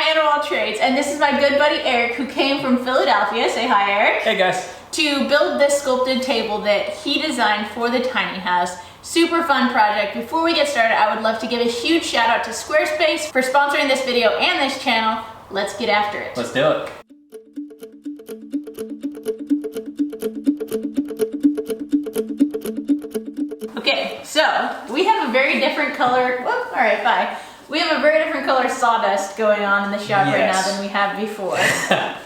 jack of all trades, and this is my good buddy Eric, who came from Philadelphia. Say hi, Eric. Hey guys. To build this sculpted table that he designed for the tiny house. Super fun project. Before we get started, I would love to give a huge shout out to Squarespace for sponsoring this video and this channel. Let's get after it. Let's do it. Okay, so we have a very different color. Whoop, all right, bye. We have a very different color sawdust going on in the shop right now than we have before,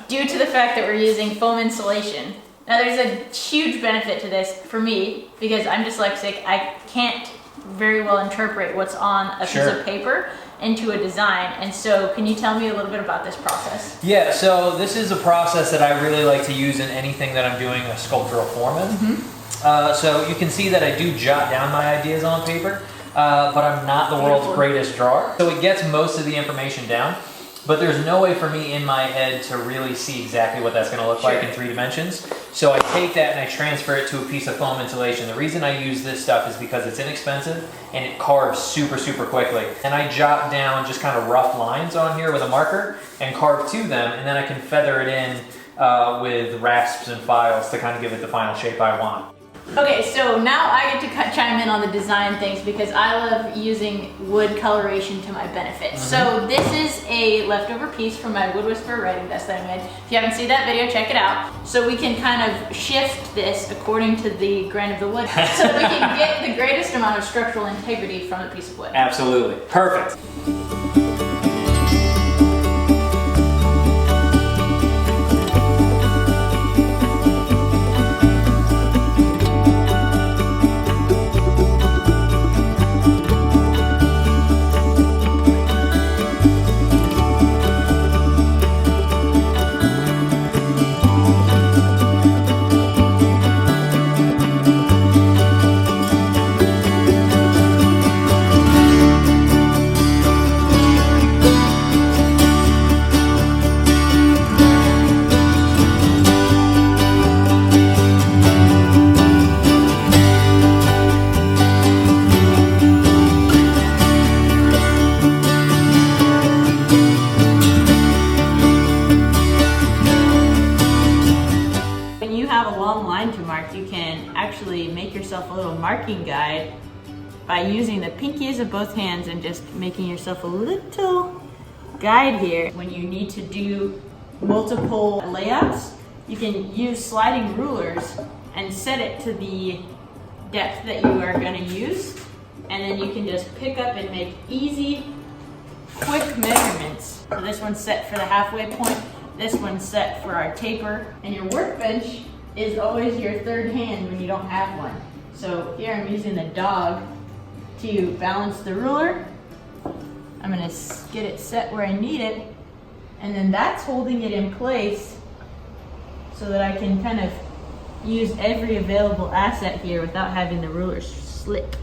due to the fact that we're using foam insulation. Now there's a huge benefit to this for me because I'm dyslexic. I can't very well interpret what's on a piece of paper into a design. And so can you tell me a little bit about this process? Yeah, so this is a process that I really like to use in anything that I'm doing a sculptural form in. So you can see that I do jot down my ideas on paper, but I'm not the world's greatest drawer. So it gets most of the information down, but there's no way for me in my head to really see exactly what that's gonna look like in 3 dimensions. So I take that and I transfer it to a piece of foam insulation. The reason I use this stuff is because it's inexpensive and it carves super, super quickly. And I jot down just kind of rough lines on here with a marker and carve to them, and then I can feather it in with rasps and files to kind of give it the final shape I want. Okay, so now I get to chime in on the design things because I love using wood coloration to my benefit. So this is a leftover piece from my Wood Whisperer writing desk that I made. If you haven't seen that video, check it out. So we can kind of shift this according to the grain of the wood so that we can get the greatest amount of structural integrity from the piece of wood. Absolutely. Perfect. You can actually make yourself a little marking guide by using the pinkies of both hands and just making yourself a little guide here. When you need to do multiple layouts, you can use sliding rulers and set it to the depth that you are going to use, and then you can just pick up and make easy, quick measurements. So this one's set for the halfway point, this one's set for our taper, and your workbench is always your third hand when you don't have one. So here I'm using the dog to balance the ruler. I'm gonna get it set where I need it, and then that's holding it in place so that I can kind of use every available asset here without having the ruler slip.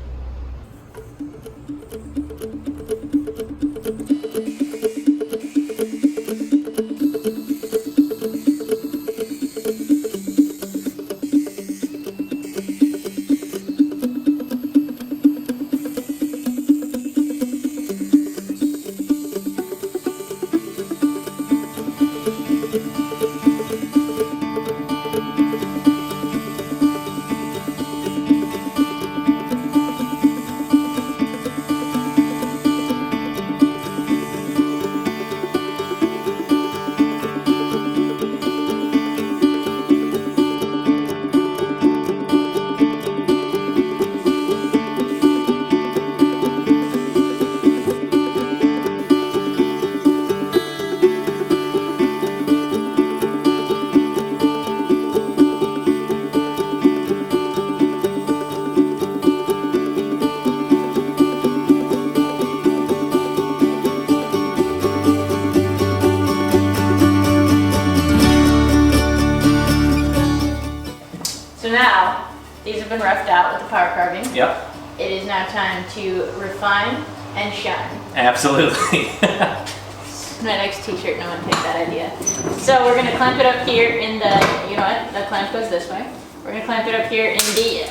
These have been roughed out with the power carving. Yep. It is now time to refine and shine. Absolutely. My next t-shirt, no one take that idea. So we're gonna clamp it up here in the, you know what, the clamp goes this way. We're gonna clamp it up here in the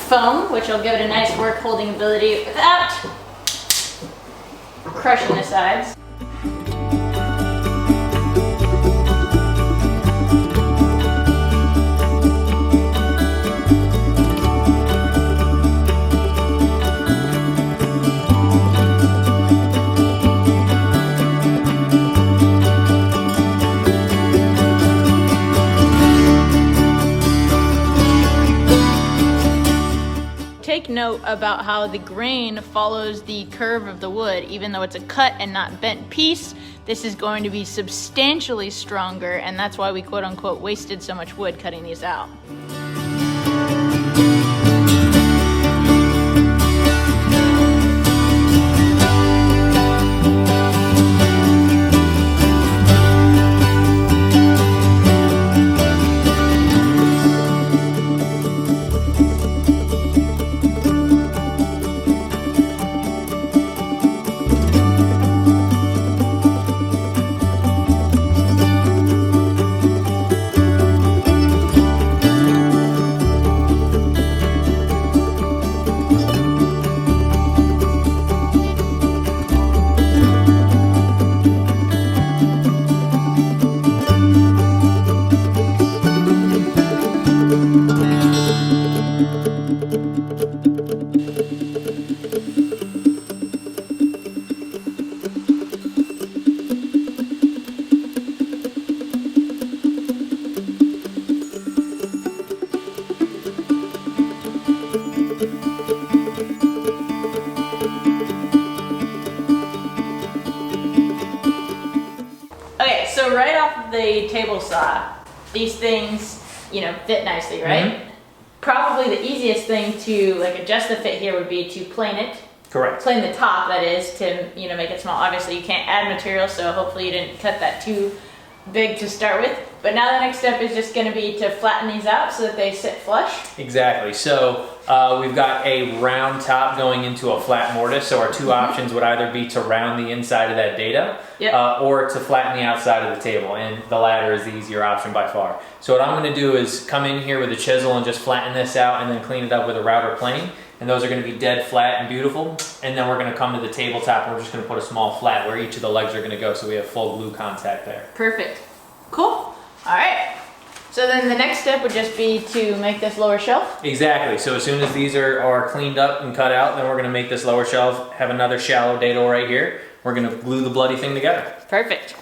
foam, which will give it a nice work holding ability without crushing the sides. note about how the grain follows the curve of the wood. Even though it's a cut and not bent piece, this is going to be substantially stronger, and that's why we quote unquote wasted so much wood cutting these out. Okay, so right off the table saw, these things, you know, fit nicely, right? Mm-hmm. Probably the easiest thing to like adjust the fit here would be to plane it. Correct. Plane the top, that is, to, you know, make it small. Obviously you can't add material, so hopefully you didn't cut that too big to start with. But now the next step is just going to be to flatten these out so that they sit flush. Exactly. So we've got a round top going into a flat mortise. So our two options would either be to round the inside of that dado, or to flatten the outside of the table. And the latter is the easier option by far. So what I'm going to do is come in here with a chisel and just flatten this out and then clean it up with a router plane. And those are going to be dead flat and beautiful. And then we're going to come to the tabletop and we're just going to put a small flat where each of the legs are going to go, so we have full glue contact there. Perfect. Cool. All right. So then the next step would just be to make this lower shelf? Exactly. So as soon as these are cleaned up and cut out, then we're going to make this lower shelf, have another shallow dado right here. We're going to glue the bloody thing together. Perfect.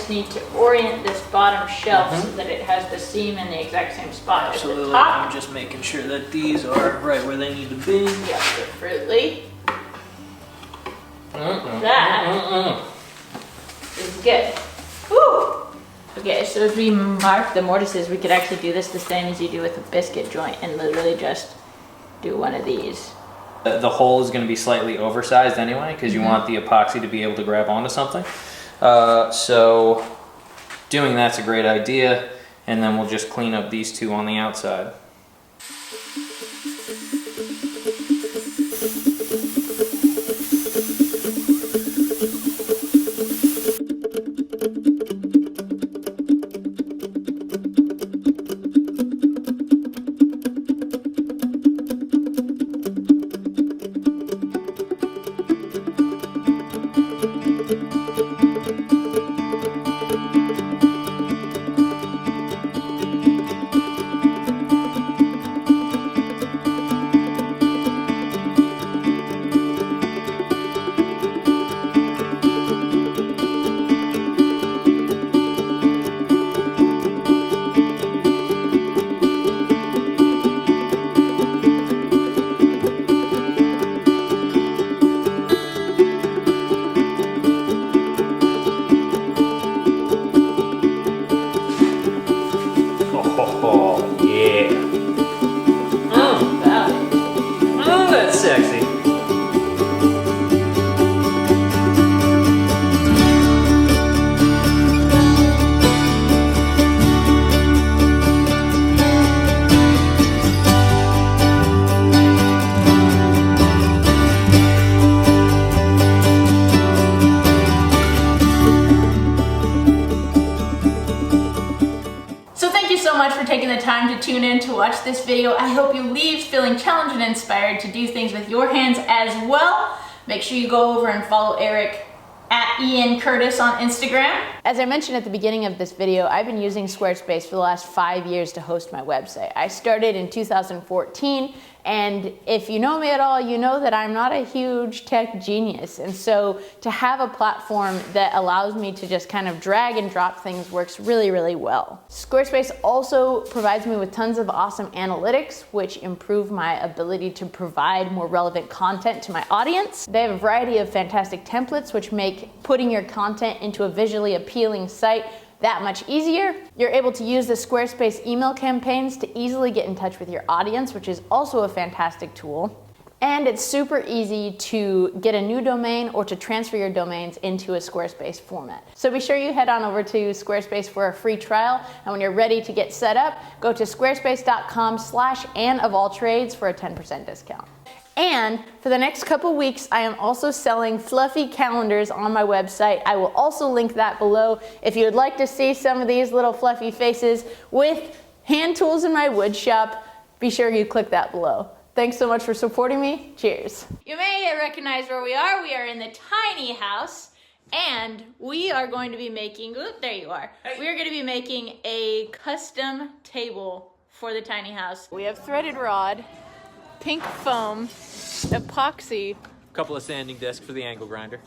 Need to orient this bottom shelf so that it has the seam in the exact same spot as the top. I'm just making sure that these are right where they need to be. Yeah, fruitly. That is good. Woo! Okay, so if we mark the mortises, we could actually do this the same as you do with a biscuit joint and literally just do one of these. The hole is going to be slightly oversized anyway because you want the epoxy to be able to grab onto something. So doing that's a great idea, and then we'll just clean up these two on the outside. time to tune in to watch this video. I hope you leave feeling challenged and inspired to do things with your hands as well. Make sure you go over and follow Erik at Ian Curtis on Instagram. As I mentioned at the beginning of this video, I've been using Squarespace for the last 5 years to host my website. I started in 2014, and if you know me at all, you know that I'm not a huge tech genius. And so to have a platform that allows me to just kind of drag and drop things works really, really well. Squarespace also provides me with tons of awesome analytics, which improve my ability to provide more relevant content to my audience. They have a variety of fantastic templates, which make putting your content into a visually appealing site that much easier. You're able to use the Squarespace email campaigns to easily get in touch with your audience, which is also a fantastic tool. And it's super easy to get a new domain or to transfer your domains into a Squarespace format. So be sure you head on over to Squarespace for a free trial. And when you're ready to get set up, go to squarespace.com/AnnofAllTrades for a 10% discount. And for the next couple weeks, I am also selling fluffy calendars on my website. I will also link that below. If you would like to see some of these little fluffy faces with hand tools in my wood shop, be sure you click that below. Thanks so much for supporting me. Cheers. You may recognize where we are. We are in the tiny house, and we are going to be making, there you are. We are going to be making a custom table for the tiny house. We have threaded rod, pink foam, epoxy. Couple of sanding discs for the angle grinder.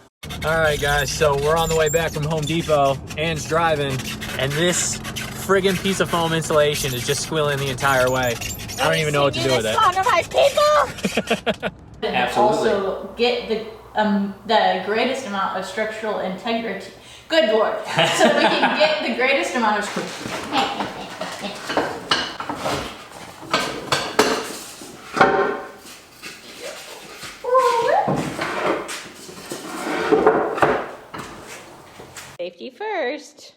All right, guys, so we're on the way back from Home Depot. Ann's driving, and this friggin' piece of foam insulation is just squealing the entire way. I don't even know what to do with it. Song of my people. Absolutely. Also get the greatest amount of structural integrity. Good Lord. So we can get the greatest amount of safety first.